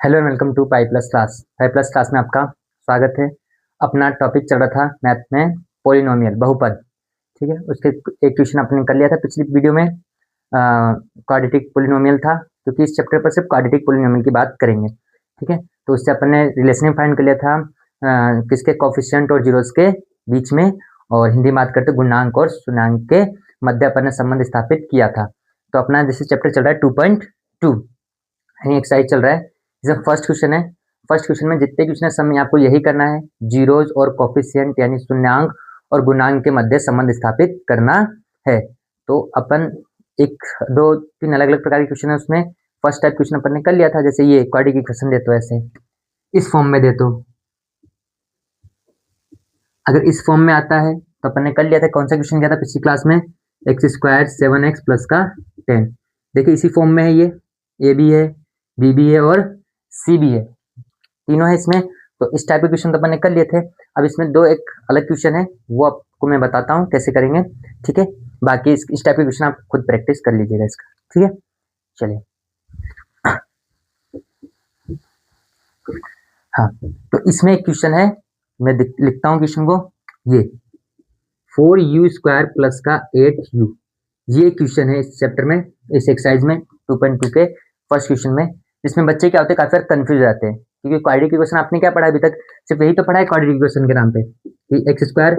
Hello and welcome to pi plus class. Pi plus class में आपका स्वागत है। अपना टॉपिक चल रहा था मैथ में पोलिनोमियल बहुपद। ठीक है, उसके एक क्वेश्चन आपने कर लिया था पिछली वीडियो में। क्वाड्रेटिक पोलिनोमियल था, क्योंकि इस चैप्टर पर सिर्फ क्वाड्रेटिक पोलिनोमियल की बात करेंगे। ठीक है, तो उससे अपन ने रिलेशन फाइंड कर लिया था किसके कोफिशिएंट और जीरोस के बीच में, और हिंदी में बात करते गुणांक और शून्याङ्क के मध्य अपन ने संबंध स्थापित किया था। तो अपना जैसे चैप्टर चल रहा है 2.2 यानी एक्सरसाइज चल रहा है। जैसे फर्स्ट क्वेश्चन है, फर्स्ट क्वेश्चन में जितने क्वेश्चन है सब में आपको यही करना है, जीरोज और कोफिशिएंट यानी शून्याङ्क और गुणांक के मध्य संबंध स्थापित करना है। तो अपन एक दो तीन अलग अलग प्रकार के क्वेश्चन है उसमें। फर्स्ट टाइप क्वेश्चन अपन ने कर लिया था, जैसे ये क्वाड्रेटिक इक्वेशन दे तो ऐसे इस फॉर्म में दे तो, अगर इस फॉर्म में आता है तो अपन ने कर लिया था। कौन सा क्वेश्चन किया था पिछली क्लास में? एक्स स्क्वायर 7x प्लस का 10। देखिए इसी फॉर्म में है, ये ए भी है, बी भी है और सी भी है, तीनों है इसमें। तो इस टाइप के क्वेश्चन तो अपन ने कर लिए थे। अब इसमें दो एक अलग क्वेश्चन है, वो आपको मैं बताता हूँ कैसे करेंगे। ठीक है, बाकी इस टाइप के क्वेश्चन आप खुद प्रैक्टिस कर लीजिएगा इसका। ठीक है, चलिए। हाँ, तो इसमें एक क्वेश्चन है, मैं लिखता हूँ क्वेश्चन को। ये 4u स्क्वायर प्लस का 8u, ये क्वेश्चन है इस चैप्टर में, इस एक्सरसाइज में 2.2 के फर्स्ट क्वेश्चन में। इसमें बच्चे क्या होते हैं, काफी कंफ्यूज रहते हैं, क्योंकि क्वाड्रेटिक इक्वेशन आपने क्या पढ़ा अभी तक? सिर्फ यही तो पढ़ा है क्वाड्रेटिक इक्वेशन के नाम पे कि x square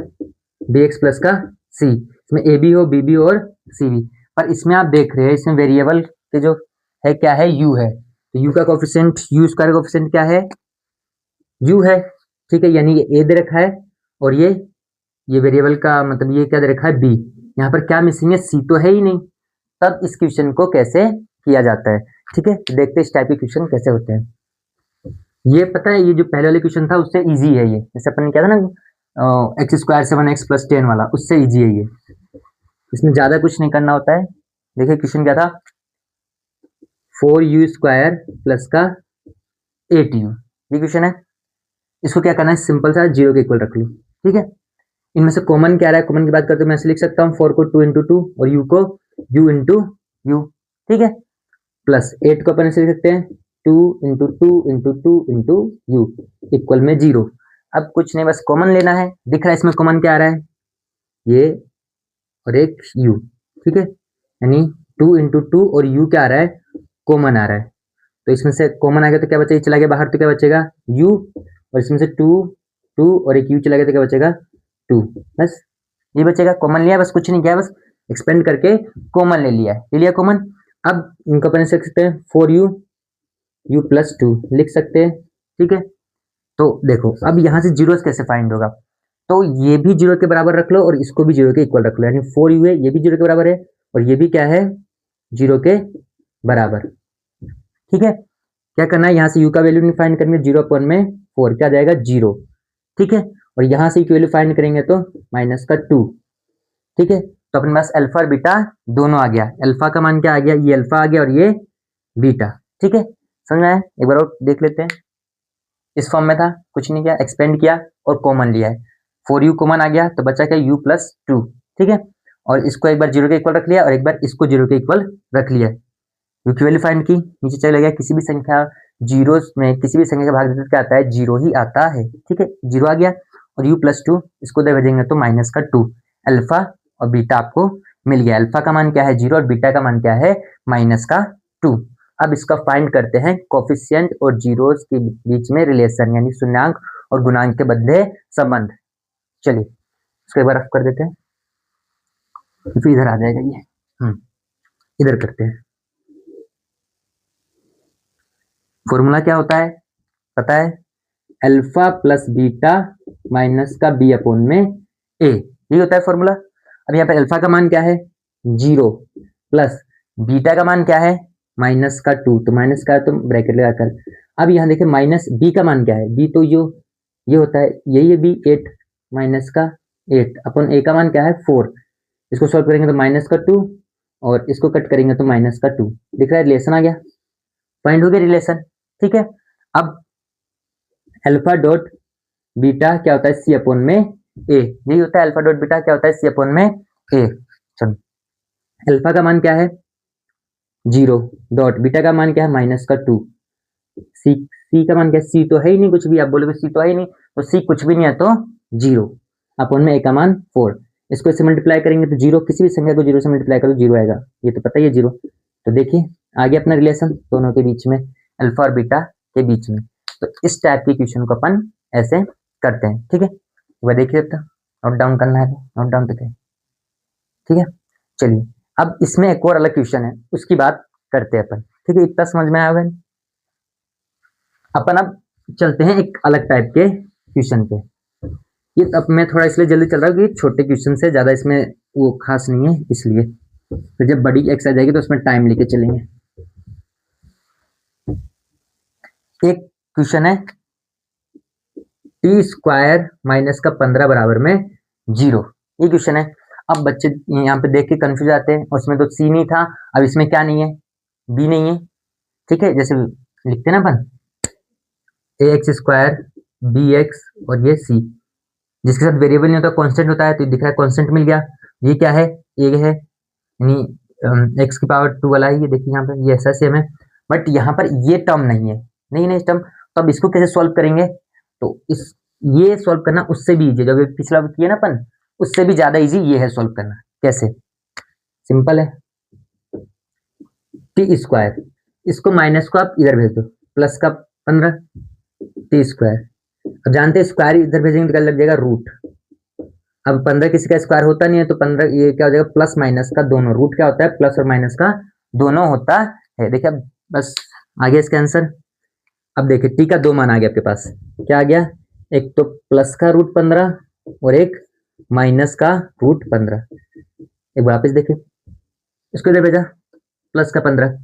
B x plus का सी, इसमें ए बी हो, बी बी और सी बी। पर इसमें आप देख रहे हैं, इसमें वेरिएबल के जो है क्या है, यू है। तो यू का कोफिशिएंट, यू स्क्वायर का कोफिशिएंट क्या है? यू है। ठीक है, यानी ये ए दे रखा है और ये वेरिएबल का मतलब ये क्या दे रखा है, बी। यहाँ पर क्या मिसिंग है? सी तो है ही नहीं। तब इस क्वेश्चन को कैसे किया जाता है? ठीक है, देखते हैं इस टाइप के क्वेश्चन कैसे होते हैं। ये पता है, ये जो पहले वाले क्वेश्चन था उससे इजी है ये, जैसे अपन ने किया था ना एक्स स्क्वायर 7x प्लस 10 वाला, उससे इजी है ये। इसमें ज्यादा कुछ नहीं करना होता है। देखिए क्वेश्चन क्या था, 4u स्क्वायर प्लस का 8u, ये क्वेश्चन है। इसको क्या करना है, सिंपल सा जीरो के इक्वल रख लो। ठीक है, इनमें से कॉमन क्या रहा है? कॉमन की बात करते मैं ऐसे लिख सकता हूँ, 4 को 2 इंटू 2 और u को u इंटू यू। ठीक है, प्लस 8 को अपन ऐसे लिख सकते हैं 2 into 2 into 2 into you equal में 0। अब कुछ नहीं, बस कॉमन लेना है। दिख रहा है इसमें कॉमन क्या आ रहा है, ये और एक u। ठीक है, यानी 2 इंटू 2 और u क्या आ रहा है, कॉमन आ रहा है। तो इसमें से कॉमन आ गया तो क्या बचेगा, चला गया बाहर तो क्या बचेगा, u, और इसमें से 2 2 और एक u चला गया तो क्या बचेगा, 2। बस ये बचेगा, कॉमन लिया, बस कुछ नहीं किया, बस एक्सपेंड करके कॉमन ले लिया, ले लिया कॉमन। अब इनको अपन लिख सकते हैं 4u u प्लस 2 लिख सकते हैं। ठीक है, तो देखो अब यहाँ से जीरो कैसे फाइंड होगा, तो ये भी जीरो के बराबर रख लो और इसको भी जीरो के इक्वल रख लो, यानी 4u है, ये भी जीरो के बराबर है और ये भी क्या है, जीरो के बराबर। ठीक है, क्या करना है, यहाँ से u का वैल्यू नहीं फाइंड करनी है, 0/4 क्या जाएगा, 0। ठीक है, और यहाँ से की वैल्यू फाइंड करेंगे तो माइनस का 2। ठीक है, तो अपने पास अल्फा और बीटा दोनों आ गया। अल्फा का मान क्या आ गया, ये अल्फा आ गया और ये बीटा। ठीक है, समझ में आया? एक बार और देख लेते हैं। इस फॉर्म में था, कुछ नहीं किया, एक्सपेंड किया और कॉमन लिया है। 4u कॉमन आ गया तो बचा क्या, u प्लस 2। ठीक है, और इसको एक बार जीरो के इक्वल रख लिया और एक बार इसको जीरो के इक्वल रख लिया। u की वैल्यू फाइंड की, नीचे चले गया, किसी भी संख्या जीरो में किसी भी संख्या का भाग देते क्या आता है, जीरो ही आता है। ठीक है, जीरो आ गया और u प्लस 2 इसको दे भेजेंगे तो माइनस का 2। अल्फा और बीटा आपको मिल गया। अल्फा का मान क्या है, 0, और बीटा का मान क्या है, माइनस का 2। अब इसका फाइंड करते हैं कोफिशिएंट और जीरोस के बीच में रिलेशन, यानी शून्याङ्क और गुणांक के मध्य संबंध। चलिए इसको एक बार रफ कर देते हैं, फिर इधर आ जाएगा ये। इधर करते हैं। फॉर्मूला क्या होता है पता है, अल्फा प्लस बीटा माइनस का बी अपॉन में ए, यही होता है फॉर्मूला। अब यहाँ पे अल्फा का मान क्या है, 0, प्लस बीटा का मान क्या है, माइनस का 2, तो माइनस का तो ब्रैकेट लगाकर। अब यहाँ देखिए माइनस बी का मान क्या है, बी तो जो ये होता है, यही है बी, 8 माइनस का 8 अपन ए का मान क्या है, 4। इसको सॉल्व करेंगे तो माइनस का 2 और इसको कट करेंगे तो माइनस का 2। दिख रहा है, रिलेशन आ गया, फाइंड हो गया रिलेशन। ठीक है, अब अल्फा डॉट बीटा क्या होता है, सी अपॉन में ए, यही होता है अल्फा डॉट बीटा क्या होता है, सी अपॉन में ए। चलो अल्फा का मान क्या है, 0, डॉट बीटा का मान क्या है, माइनस का 2, सी सी का मान क्या है, सी तो है ही नहीं कुछ भी, आप बोलोगे सी तो है ही नहीं, तो सी कुछ भी नहीं है तो 0 अपन में ए का मान 4, इसको इससे मल्टीप्लाई करेंगे तो 0, किसी भी संख्या को 0 से मल्टीप्लाई करो 0 आएगा, ये तो पता ही है 0। तो देखिए आगे अपना रिलेशन दोनों के बीच में, अल्फा और बीटा के बीच में, तो इस टाइप के क्वेश्चन को अपन ऐसे करते हैं। ठीक है, वह देखिए नोट डाउन करना है, नोट डाउन करते हैं। ठीक है, चलिए अब इसमें एक और अलग क्वेश्चन है, उसकी बात करते हैं अपन। ठीक है, इतना समझ में आया होगा। अपन अब चलते हैं एक अलग टाइप के क्वेश्चन पे। ये अब मैं थोड़ा इसलिए जल्दी चल रहा हूँ कि छोटे क्वेश्चन से ज्यादा इसमें वो खास नहीं है, इसलिए तो जब बड़ी एक्सरसाइज आएगी तो उसमें टाइम लेके चलेंगे। एक क्वेश्चन है टी स्क्वायर माइनस का 15 बराबर में 0, ये क्वेश्चन है। अब बच्चे यहाँ पे देख के कंफ्यूज आते हैं, उसमें तो सी नहीं था, अब इसमें क्या नहीं है, बी नहीं है। ठीक है, जैसे लिखते ना अपन ए एक्स स्क्वायर बी एक्स और ये सी, जिसके साथ वेरिएबल नहीं होता कांस्टेंट होता है, तो दिख रहा है कांस्टेंट मिल गया। ये क्या है, ए है, यानी एक्स की पावर 2 वाला है, ये देखिए यहाँ पे ये ऐसा सेम है, बट यहाँ पर ये टर्म नहीं है, नहीं टर्म। तो अब इसको कैसे सॉल्व करेंगे, तो इस ये सॉल्व करना उससे भी इजी, जब पिछला किया ना अपन उससे भी ज्यादा इजी ये है सॉल्व करना। कैसे, सिंपल है, टी स्क्वायर, इसको माइनस को आप इधर भेज दो, प्लस का 15 टी स्क्वायर, अब जानते हैं स्क्वायर इधर भेजेंगे तो क्या लग जाएगा रूट। अब 15 किसी का स्क्वायर होता नहीं है, तो 15 ये क्या हो जाएगा, प्लस माइनस का दोनों, रूट क्या होता है, प्लस और माइनस का दोनों होता है। देखिए अब बस आ गया इसका आंसर। अब देखिए टी का 2 मान आ गया आपके पास, क्या आ गया, एक तो प्लस का रूट 15 और एक माइनस का रूट 15। एक बार वापस देखिए, इसको इधर भेजा प्लस का 15,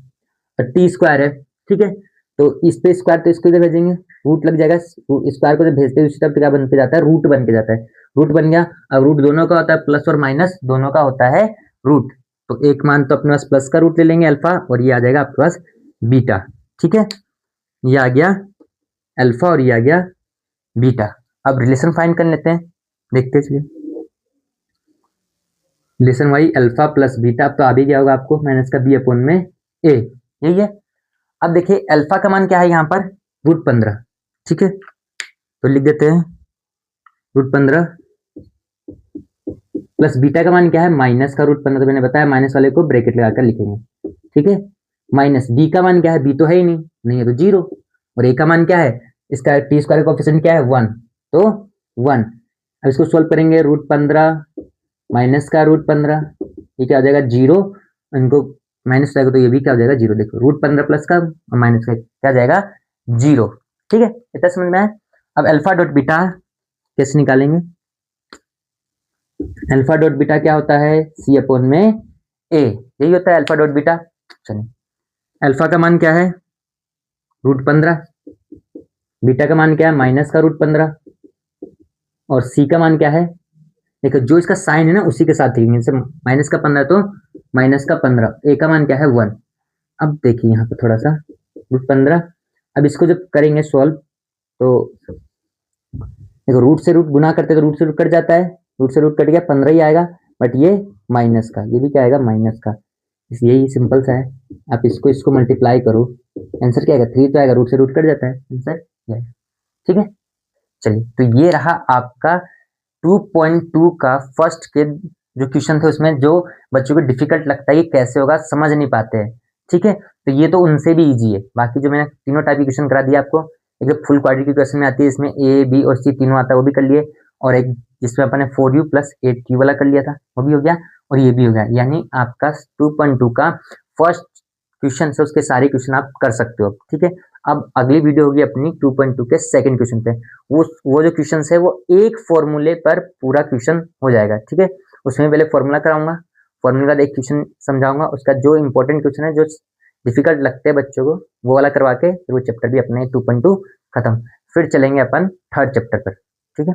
और टी स्क्वायर है। ठीक है, तो इस पे स्क्वायर, तो इसको इधर भेजेंगे, रूट लग जाएगा, स्क्वायर को जब भेजते हैं उसी तरफ क्या बन के जाता है, रूट बन के जाता है, रूट बन गया। अब रूट दोनों का होता है, प्लस और माइनस दोनों का होता है रूट, तो एक मान तो अपने पास प्लस का रूट ले लेंगे अल्फा, और ये आ जाएगा आपके पास बीटा। ठीक है, ये आ गया अल्फा और ये आ गया बीटा। अब रिलेशन फाइंड कर लेते हैं, देखते चलिए। Relation y alpha plus beta, अब तो आ भी गया होगा आपको, माइनस का बी अपॉन में ए, यही है। अब देखिए अल्फा का मान क्या है यहाँ पर, रूट 15। ठीक है, तो लिख देते हैं रूट 15 प्लस बीटा का मान क्या है, माइनस का रूट 15, तो मैंने बताया माइनस वाले को ब्रैकेट लगाकर लिखेंगे। ठीक है, माइनस बी का मान क्या है, बी तो है ही नहीं है तो 0, और ए का मान क्या है, इसका टी स्क्वायर कोएफिशिएंट क्या है 1, तो 1। अब इसको सोल्व करेंगे, रूट 15 माइनस का रूट 15, ये क्या हो जाएगा 0, इनको माइनस जाएगा तो ये भी क्या हो जाएगा 0। देखो रूट 15 प्लस का और माइनस का क्या जाएगा 0। ठीक है, इतना समझ में आया। अब अल्फा डॉट बीटा कैसे निकालेंगे, अल्फा डॉट बीटा क्या होता है, सी अपॉन में ए, यही होता है अल्फा डॉट बीटा। चलिए अल्फा का मान क्या है, रूट 15, बीटा का मान क्या है, माइनस का रूट 15, और सी का मान क्या है, देखो जो इसका साइन है ना उसी के साथ लिखेंगे, जैसे माइनस का 15 तो माइनस का 15, ए का मान क्या है 1। अब देखिए यहाँ पे थोड़ा सा रूट 15, अब इसको जब करेंगे सॉल्व तो देखो रूट से रूट गुना करते तो रूट से रूट कट जाता है, रूट से रूट कट गया 15 ही आएगा, बट ये माइनस का, ये भी क्या आएगा माइनस का, यही सिंपल सा है। आप इसको इसको मल्टीप्लाई करो, आंसर क्या आएगा 3 तो आएगा, रूट से रूट कट जाता है, आंसर ये आएगा। ठीक है, चलिए तो ये रहा आपका 2.2 का फर्स्ट के जो क्वेश्चन थे, उसमें जो बच्चों को डिफिकल्ट लगता है ये कैसे होगा समझ नहीं पाते हैं। ठीक है, तो ये तो उनसे भी इजी है, बाकी जो मैंने तीनों टाइप के क्वेश्चन करा दिया आपको, एक फुल क्वाड्रेटिक की क्वेश्चन में आती है, इसमें ए बी और सी तीनों आता है वो भी कर लिए, और एक जिसमें अपन ने 4u प्लस 8q वाला कर लिया था वो भी हो गया, और ये भी हो गया, यानी आपका 2.2 का फर्स्ट क्वेश्चन से उसके सारे क्वेश्चन आप कर सकते हो। ठीक है, अब अगली वीडियो होगी अपनी 2.2 के सेकंड क्वेश्चन पे, वो जो क्वेश्चन है वो एक फॉर्मूले पर पूरा क्वेश्चन हो जाएगा। ठीक है, उसमें पहले फॉर्मूला कराऊंगा, फॉर्मूले का एक क्वेश्चन समझाऊंगा, उसका जो इंपॉर्टेंट क्वेश्चन है जो डिफिकल्ट लगते हैं बच्चों को वो वाला करवा के फिर वो चैप्टर भी अपने 2.2 खत्म, फिर चलेंगे अपन थर्ड चैप्टर पर। ठीक है।